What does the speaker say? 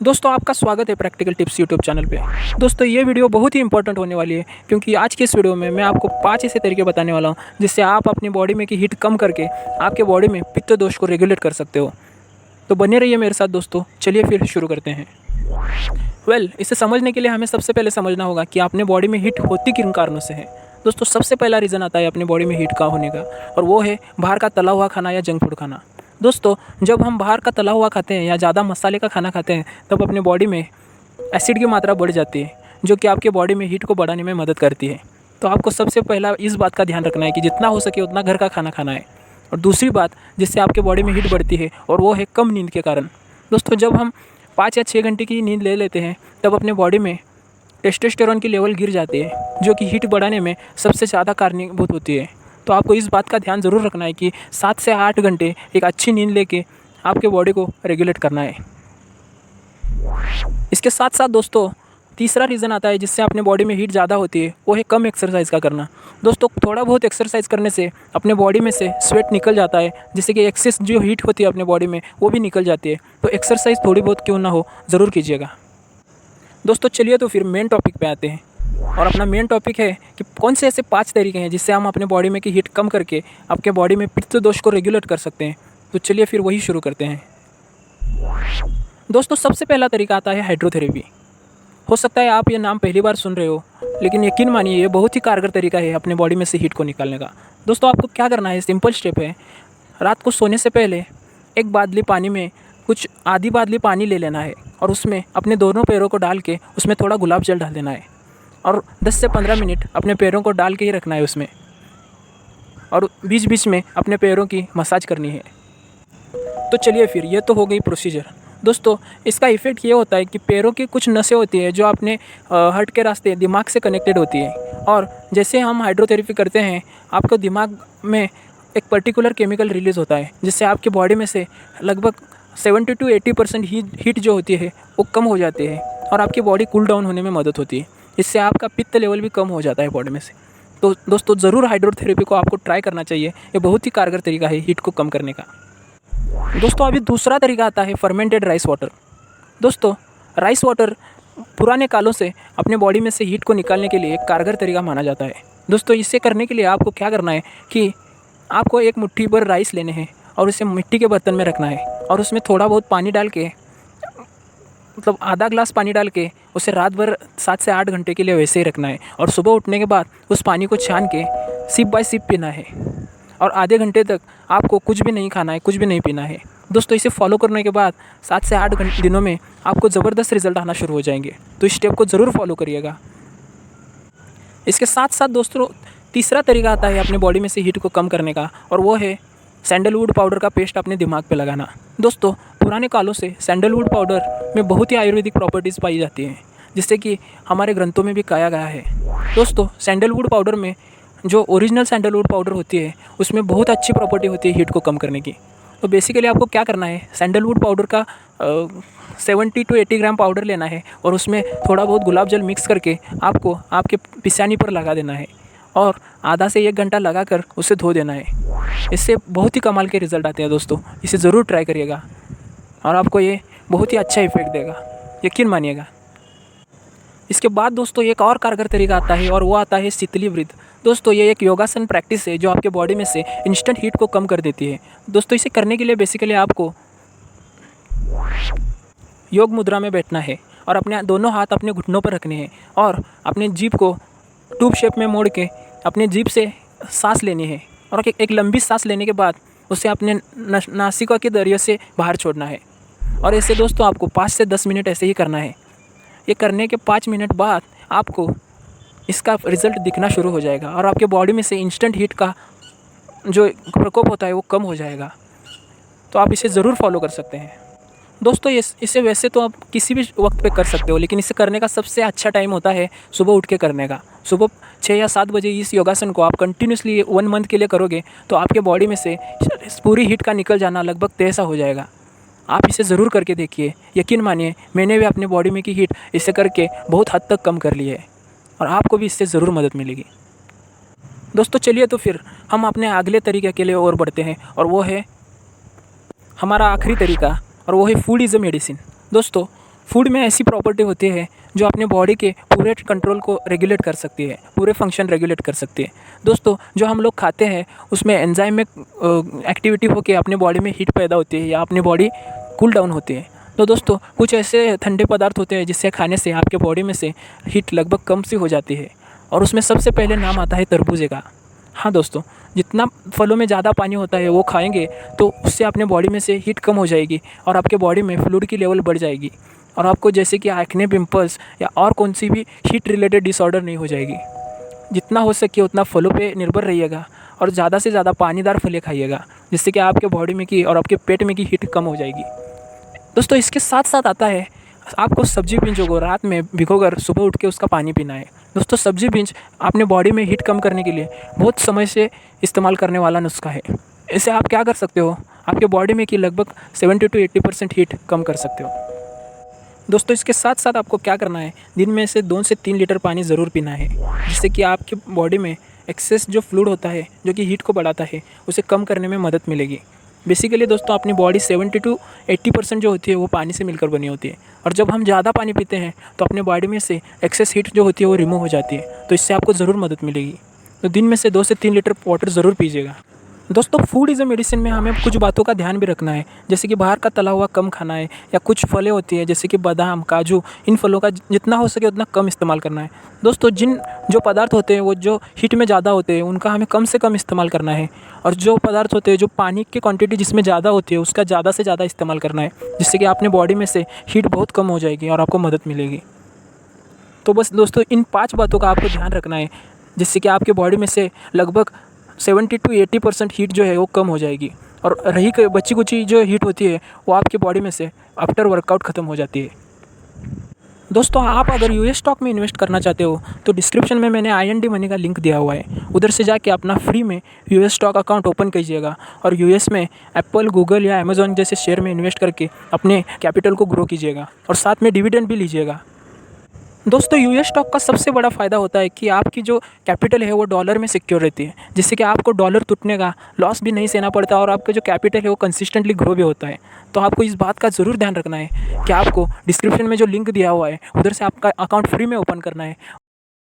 दोस्तों आपका स्वागत है प्रैक्टिकल टिप्स यूट्यूब चैनल पे। दोस्तों ये वीडियो बहुत ही इंपॉर्टेंट होने वाली है क्योंकि आज की इस वीडियो में मैं आपको 5 ऐसे तरीके बताने वाला हूँ जिससे आप अपनी बॉडी में की हीट कम करके आपके बॉडी में पित्त दोष को रेगुलेट कर सकते हो। तो बने रहिए मेरे साथ दोस्तों। चलिए फिर शुरू करते हैं। इसे समझने के लिए हमें सबसे पहले समझना होगा कि अपने बॉडी में हीट होती किन कारणों से है। दोस्तों सबसे पहला रीज़न आता है अपने बॉडी में हीट का होने का, और वो है बाहर का तला हुआ खाना या जंक फूड खाना। दोस्तों जब हम बाहर का तला हुआ खाते हैं या ज़्यादा मसाले का खाना खाते हैं तब अपने बॉडी में एसिड की मात्रा बढ़ जाती है, जो कि आपके बॉडी में हीट को बढ़ाने में मदद करती है। तो आपको सबसे पहला इस बात का ध्यान रखना है कि जितना हो सके उतना घर का खाना खाना है। और दूसरी बात जिससे आपके बॉडी में हीट बढ़ती है, और वो है कम नींद के कारण। दोस्तों जब हम 5 या 6 घंटे की नींद ले लेते हैं तब अपने बॉडी में टेस्टोस्टेरोन की लेवल गिर जाती है, जो कि हीट बढ़ाने में सबसे ज़्यादा कारणीभूत होती है। तो आपको इस बात का ध्यान ज़रूर रखना है कि 7 से 8 घंटे एक अच्छी नींद लेके आपके बॉडी को रेगुलेट करना है। इसके साथ साथ दोस्तों तीसरा रीज़न आता है जिससे अपने बॉडी में हीट ज़्यादा होती है, वो है कम एक्सरसाइज का करना। दोस्तों थोड़ा बहुत एक्सरसाइज करने से अपने बॉडी में से स्वेट निकल जाता है, जिससे कि एक्सेस जो हीट होती है अपने बॉडी में वो भी निकल जाती है। तो एक्सरसाइज थोड़ी बहुत क्यों ना हो ज़रूर कीजिएगा। दोस्तों चलिए तो फिर मेन टॉपिक पे आते हैं, और अपना मेन टॉपिक है कि कौन से ऐसे 5 तरीके हैं जिससे हम अपने बॉडी में की हीट कम करके आपके बॉडी में पित्त दोष को रेगुलेट कर सकते हैं। तो चलिए फिर वही शुरू करते हैं। दोस्तों सबसे पहला तरीका आता है हाइड्रोथेरेपी। हो सकता है आप ये नाम पहली बार सुन रहे हो, लेकिन यकीन मानिए ये बहुत ही कारगर तरीका है अपने बॉडी में से हीट को निकालने का। दोस्तों आपको क्या करना है, सिंपल स्टेप है। रात को सोने से पहले एक बादली पानी में कुछ आधी बादली पानी ले लेना है, और उसमें अपने दोनों पैरों को डाल के उसमें थोड़ा गुलाब जल डाल देना है, और 10 से 15 मिनट अपने पैरों को डाल के ही रखना है उसमें, और बीच बीच में अपने पैरों की मसाज करनी है। तो चलिए फिर ये तो हो गई प्रोसीजर। दोस्तों इसका इफ़ेक्ट ये होता है कि पैरों की कुछ नसें होती है जो अपने हार्ट के रास्ते दिमाग से कनेक्टेड होती है, और जैसे हम हाइड्रोथेरेपी करते हैं आपको दिमाग में एक पर्टिकुलर केमिकल रिलीज़ होता है, जिससे आपकी बॉडी में से लगभग 70 to 80% हीट जो होती है वो कम हो जाती है, और आपकी बॉडी कूल डाउन होने में मदद होती है। इससे आपका पित्त लेवल भी कम हो जाता है बॉडी में से। तो दोस्तों ज़रूर हाइड्रोथेरेपी को आपको ट्राई करना चाहिए। ये बहुत ही कारगर तरीका है हीट को कम करने का। दोस्तों अभी दूसरा तरीका आता है फर्मेंटेड राइस वाटर। दोस्तों राइस वाटर पुराने कालों से अपने बॉडी में से हीट को निकालने के लिए एक कारगर तरीका माना जाता है। दोस्तों इसे करने के लिए आपको क्या करना है कि आपको एक मुट्ठी भर राइस लेने हैं और उसे मिट्टी के बर्तन में रखना है, और उसमें थोड़ा बहुत पानी डाल के, मतलब आधा ग्लास पानी डाल के उसे रात भर 7 से 8 घंटे के लिए वैसे ही रखना है, और सुबह उठने के बाद उस पानी को छान के सिप बाय सिप पीना है, और आधे घंटे तक आपको कुछ भी नहीं खाना है, कुछ भी नहीं पीना है। दोस्तों इसे फॉलो करने के बाद 7 से 8 दिनों में आपको ज़बरदस्त रिजल्ट आना शुरू हो जाएंगे। तो इस स्टेप को ज़रूर फॉलो करिएगा। इसके साथ साथ दोस्तों तीसरा तरीका आता है अपने बॉडी में से हीट को कम करने का, और वो है सैंडलवुड पाउडर का पेस्ट अपने दिमाग पे लगाना। दोस्तों पुराने कालों से सैंडलवुड पाउडर में बहुत ही आयुर्वेदिक प्रॉपर्टीज़ पाई जाती हैं, जिससे कि हमारे ग्रंथों में भी कहा गया है। दोस्तों सैंडलवुड पाउडर में जो ओरिजिनल सैंडलवुड पाउडर होती है उसमें बहुत अच्छी प्रॉपर्टी होती है हीट को कम करने की। तो बेसिकली आपको क्या करना है, सैंडलवुड पाउडर का 70 to 80 ग्राम पाउडर लेना है, और उसमें थोड़ा बहुत गुलाब जल मिक्स करके आपको आपके पिशानी पर लगा देना है, और आधा से 1 घंटा लगाकर उसे धो देना है। इससे बहुत ही कमाल के रिज़ल्ट आते हैं दोस्तों। इसे ज़रूर ट्राई करिएगा और आपको ये बहुत ही अच्छा इफेक्ट देगा, यकीन मानिएगा। इसके बाद दोस्तों एक और कारगर तरीका आता है, और वो आता है शीतली वृत्त। दोस्तों ये एक योगासन प्रैक्टिस है जो आपके बॉडी में से इंस्टेंट हीट को कम कर देती है। दोस्तों इसे करने के लिए बेसिकली आपको योग मुद्रा में बैठना है, और अपने दोनों हाथ अपने घुटनों पर रखने हैं, और अपने जीभ को ट्यूब शेप में मोड़ के अपने जीभ से सांस लेनी है, और एक लंबी सांस लेने के बाद उसे अपने नासिका के जरिए से बाहर छोड़ना है। और ऐसे दोस्तों आपको 5 से 10 मिनट ऐसे ही करना है। ये करने के 5 मिनट बाद आपको इसका रिज़ल्ट दिखना शुरू हो जाएगा, और आपके बॉडी में से इंस्टेंट हीट का जो प्रकोप होता है वो कम हो जाएगा। तो आप इसे ज़रूर फॉलो कर सकते हैं। दोस्तों इसे वैसे तो आप किसी भी वक्त पे कर सकते हो, लेकिन इसे करने का सबसे अच्छा टाइम होता है सुबह उठ के करने का। सुबह 6 या 7 बजे इस योगासन को आप कंटिन्यूसली 1 मंथ के लिए करोगे तो आपके बॉडी में से पूरी हीट का निकल जाना लगभग तय सा हो जाएगा। आप इसे ज़रूर करके देखिए, यकीन मानिए मैंने भी अपने बॉडी में की हीट इसे करके बहुत हद तक कम कर ली है, और आपको भी इससे ज़रूर मदद मिलेगी। दोस्तों चलिए तो फिर हम अपने अगले तरीके के लिए और बढ़ते हैं, और वो है हमारा आखिरी तरीका, और वो है फूड इज़ अ मेडिसिन। दोस्तों फूड में ऐसी प्रॉपर्टी होती है जो अपने बॉडी के पूरे कंट्रोल को रेगुलेट कर सकती है, पूरे फंक्शन रेगुलेट कर सकती है। दोस्तों, जो हम लोग खाते हैं उसमें एंजाइम में एक्टिविटी होकर अपने बॉडी में हीट पैदा होती है या अपनी बॉडी कूल डाउन होती है। तो दोस्तों, कुछ ऐसे ठंडे पदार्थ होते हैं जिससे खाने से आपके बॉडी में से हीट लगभग कम सी हो जाती है, और उसमें सबसे पहले नाम आता है तरबूजे का। हाँ दोस्तों, जितना फलों में ज़्यादा पानी होता है वो खाएंगे तो उससे अपने बॉडी में से हीट कम हो जाएगी और आपके बॉडी में फ्लूइड की लेवल बढ़ जाएगी, और आपको जैसे कि एक्ने, पिंपल्स या और कौन सी भी हीट रिलेटेड डिसऑर्डर नहीं हो जाएगी। जितना हो सके उतना फलों पे निर्भर रहिएगा और ज़्यादा से ज़्यादा पानीदार फलें खाइएगा, जिससे कि आपके बॉडी में की और आपके पेट में की हीट कम हो जाएगी। दोस्तों, इसके साथ साथ आता है आपको सब्जी बीजों को रात में भिगोकर सुबह उठ के उसका पानी पीना है। दोस्तों, सब्जी बीज अपने बॉडी में हीट कम करने के लिए बहुत समय से इस्तेमाल करने वाला नुस्खा है। इससे आप क्या कर सकते हो, आपके बॉडी में की लगभग 70 to 80% हीट कम कर सकते हो। दोस्तों, इसके साथ साथ आपको क्या करना है, दिन में से 2 से 3 लीटर पानी ज़रूर पीना है, जिससे कि आपकी बॉडी में एक्सेस जो फ्लूइड होता है जो कि हीट को बढ़ाता है उसे कम करने में मदद मिलेगी। बेसिकली दोस्तों, अपनी बॉडी 70 to 80% जो होती है वो पानी से मिलकर बनी होती है, और जब हम ज़्यादा पानी पीते हैं तो अपने बॉडी में से एक्सेस हीट जो होती है वो रिमूव हो जाती है। तो इससे आपको ज़रूर मदद मिलेगी। तो दिन में से 2 से 3 लीटर वाटर ज़रूर पीजिएगा। दोस्तों, फूड इज़ अ मेडिसिन में हमें कुछ बातों का ध्यान भी रखना है, जैसे कि बाहर का तला हुआ कम खाना है, या कुछ फलें होती हैं जैसे कि बादाम, काजू, इन फलों का जितना हो सके उतना कम इस्तेमाल करना है। दोस्तों, जो पदार्थ होते हैं वो जो हीट में ज़्यादा होते हैं उनका हमें कम से कम इस्तेमाल करना है, और जो पदार्थ होते हैं जो पानी की क्वांटिटी जिसमें ज़्यादा होती है उसका ज़्यादा से ज़्यादा इस्तेमाल करना है, जिससे कि अपने बॉडी में से हीट बहुत कम हो जाएगी और आपको मदद मिलेगी। तो बस दोस्तों, इन 5 बातों का आपको ध्यान रखना है, जिससे कि आपके बॉडी में से लगभग 70 to 80% हीट जो है वो कम हो जाएगी, और रही बची कुची जो हीट होती है वो आपके बॉडी में से आफ्टर वर्कआउट ख़त्म हो जाती है। दोस्तों, आप अगर यूएस स्टॉक में इन्वेस्ट करना चाहते हो तो डिस्क्रिप्शन में मैंने IND मनी का लिंक दिया हुआ है, उधर से जाके अपना फ्री में यूएस स्टॉक अकाउंट ओपन कीजिएगा और यूएस में एप्पल, गूगल या अमेज़ॉन जैसे शेयर में इन्वेस्ट करके अपने कैपिटल को ग्रो कीजिएगा, और साथ में डिविडेंड भी लीजिएगा। दोस्तों, यूएस स्टॉक का सबसे बड़ा फ़ायदा होता है कि आपकी जो कैपिटल है वो डॉलर में सिक्योर रहती है, जिससे कि आपको डॉलर टूटने का लॉस भी नहीं सहना पड़ता, और आपका जो कैपिटल है वो कंसिस्टेंटली ग्रो भी होता है। तो आपको इस बात का ज़रूर ध्यान रखना है कि आपको डिस्क्रिप्शन में जो लिंक दिया हुआ है उधर से आपका अकाउंट फ्री में ओपन करना है।